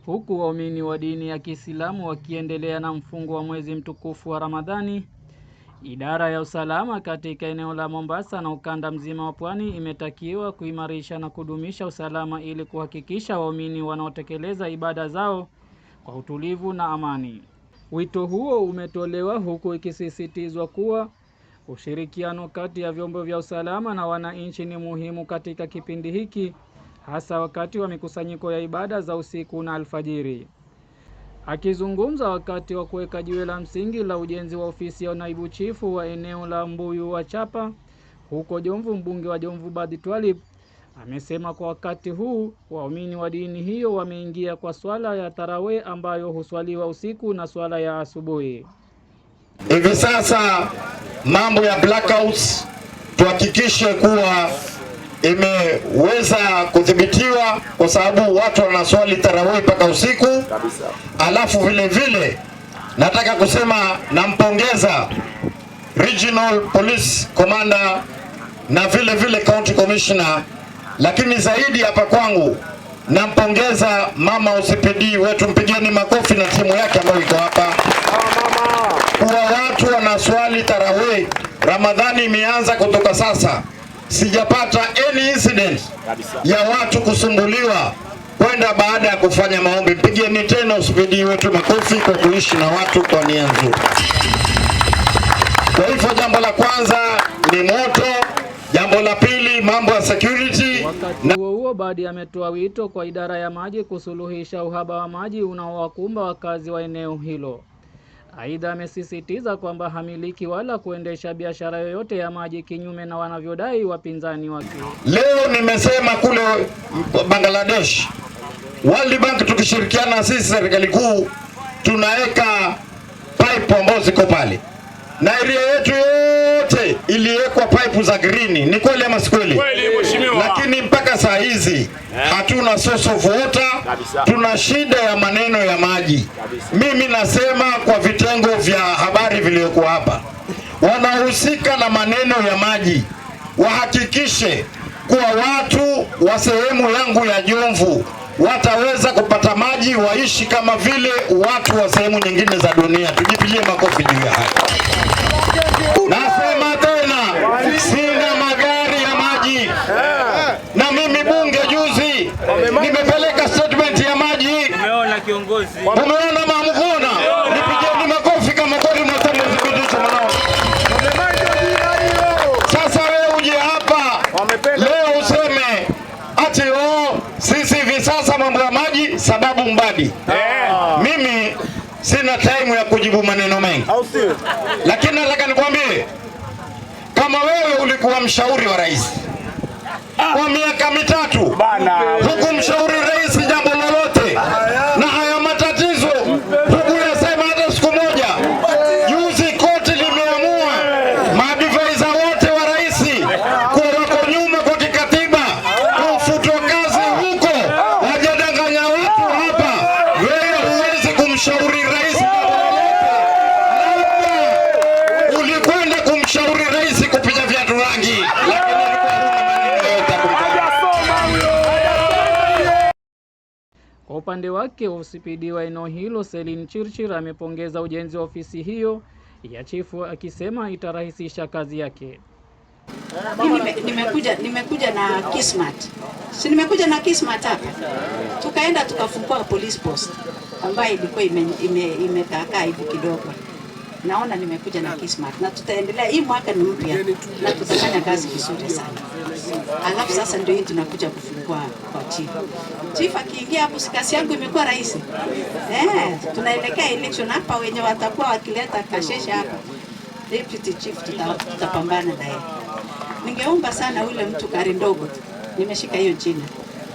huku waumini wa dini ya Kiislamu wakiendelea na mfungo wa mwezi mtukufu wa Ramadhani. Idara ya usalama katika eneo la Mombasa na ukanda mzima wa Pwani imetakiwa kuimarisha na kudumisha usalama ili kuhakikisha waumini wanaotekeleza ibada zao kwa utulivu na amani. Wito huo umetolewa huku ikisisitizwa kuwa ushirikiano kati ya vyombo vya usalama na wananchi ni muhimu katika kipindi hiki, hasa wakati wa mikusanyiko ya ibada za usiku na alfajiri. Akizungumza wakati wa kuweka jiwe la msingi la ujenzi wa ofisi ya naibu chifu wa eneo la Mbuyu wa Chapa huko Jomvu, mbunge wa Jomvu Badi Twalib amesema kwa wakati huu waumini wa dini hiyo wameingia kwa swala ya tarawih ambayo huswaliwa usiku na swala ya asubuhi. Hivi sasa mambo ya blackouts tuhakikishe kuwa imeweza kudhibitiwa, kwa sababu watu wanaswali tarawih mpaka usiku kabisa. Alafu vile vile nataka kusema nampongeza Regional Police Commander na vile vile County Commissioner, lakini zaidi hapa kwangu nampongeza mama OCPD wetu, mpigeni makofi na timu yake ambayo iko hapa. Kwa watu wanaswali tarawih, Ramadhani imeanza kutoka sasa, sijapata any incident ya watu kusumbuliwa kwenda baada ya kufanya maombi. Mpigeni tena OCPD wetu makofi kwa kuishi na watu kwa nia nzuri. Kwa hivyo jambo la kwanza ni moto, jambo la pili mambo ya security. Wakati huo Badi ametoa wito kwa idara ya maji kusuluhisha uhaba wa maji unaowakumba wakazi wa eneo hilo. Aidha amesisitiza kwamba hamiliki wala kuendesha biashara yoyote ya maji kinyume na wanavyodai wapinzani wake. Leo nimesema kule Bangladesh, World Bank tukishirikiana na sisi serikali kuu tunaweka pipe ambazo ziko pale. Na area yetu yote iliwekwa pipe za green. Ni kweli ama si kweli? Kweli mheshimiwa. Lakini mpaka saa hizi hatuna source of water. Tuna shida ya maneno ya maji. Mimi nasema kwa vitengo vya habari vilivyoko hapa, wanahusika na maneno ya maji wahakikishe kuwa watu wa sehemu yangu ya Jomvu wataweza kupata maji, waishi kama vile watu wa sehemu nyingine za dunia. Tujipigie makofi juu ya haya. Nasema tena, sina magari ya maji. Na mimi bunge juzi nimepeleka statement ya maji. Umeona kiongozi? Umeona mamvuna? Nipigeni makofi kama kweli mnataka kudhibitisha maneno. Sasa wewe uje hapa leo useme ati sisi hivi sasa mambo ya maji sababu Mbadi. Mimi sina time ya kujibu maneno mengi. Lakini nataka nikwambie, kama wewe ulikuwa mshauri wa rais kwa miaka mitatu, huku mshauri rais jambo lolote na haya matatizo hukuyasema hata siku moja. Juzi koti limeamua maadvisor wote wa rais kwa wako nyuma kwa kikatiba kufutwa kazi huko. Hajadanganya watu hapa. Wewe huwezi kumshauri rais ulikwenda kumshauri rais kupiga viatu rangi, lakini kwa upande wake OCPD wa eneo hilo Selin Chirchir amepongeza ujenzi wa ofisi hiyo ya chifu, akisema itarahisisha kazi yake. Nimekuja na Kismat. Si nimekuja na Kismat hapa. Tukaenda tukafungua police post ambayo ilikuwa imekaa hivi kidogo. Naona nimekuja na Kismat na tutaendelea. Hii mwaka ni mpya na tutafanya kazi vizuri sana. Alafu sasa ndio hii tunakuja kufungua kwa chief. Chief akiingia hapo kasi yangu imekuwa rahisi. Tunaelekea election hapa, wenye watakuwa wakileta kashesha hapa. Deputy chief tutapambana naye. Ningeomba sana ule mtu gari ndogo, nimeshika hiyo jina,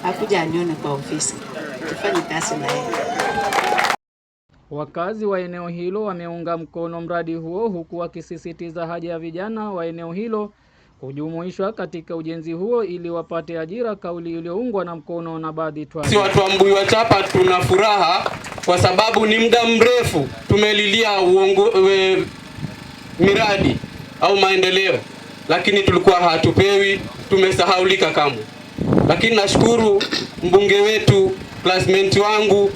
akuja anione kwa ofisi, tufanye kazi na yeye. Wakazi wa eneo hilo wameunga mkono mradi huo, huku wakisisitiza haja ya vijana wa eneo hilo kujumuishwa katika ujenzi huo ili wapate ajira, kauli iliyoungwa na mkono na Badi Twalib. Si watu wa Mbuyu wa Chapa tuna furaha kwa sababu ni muda mrefu tumelilia miradi au maendeleo, lakini tulikuwa hatupewi, tumesahaulika kamwe. Lakini nashukuru mbunge wetu, classmate wangu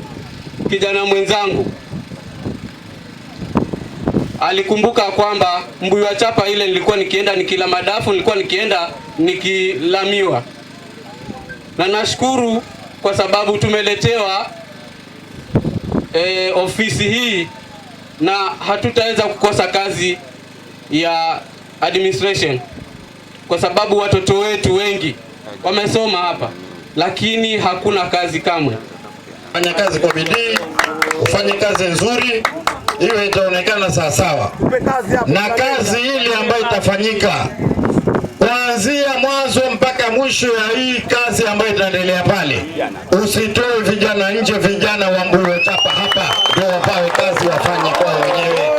kijana mwenzangu alikumbuka kwamba Mbuyu wa Chapa ile nilikuwa nikienda nikila madafu, nilikuwa nikienda nikilamiwa. Na nashukuru kwa sababu tumeletewa ofisi hii na hatutaweza kukosa kazi ya administration, kwa sababu watoto wetu wengi wamesoma hapa lakini hakuna kazi kamwe. Fanya kazi kwa bidii, ufanye kazi nzuri, hiyo itaonekana sawa sawa. Na kazi ile ambayo itafanyika kuanzia mwanzo mpaka mwisho ya hii kazi ambayo itaendelea pale, usitoe vijana nje. Vijana wa Mbuyu wa Chapa hapa ndio wapawe kazi, wafanye kwa wenyewe.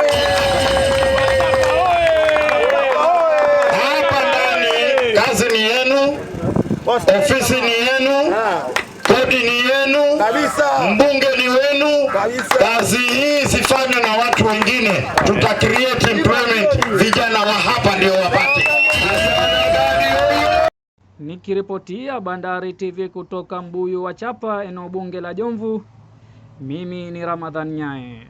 Hapa ndani kazi ni yenu, ofisi ni yenu, kodi ni yenu, mbunge ni wenu. Kazi hii sifanywe na watu wengine. Tuta create employment, vijana wa hapa ndio wapate. Nikiripotia Bandari TV kutoka Mbuyu wa Chapa, eneo bunge la Jomvu, mimi ni Ramadhan Nyae.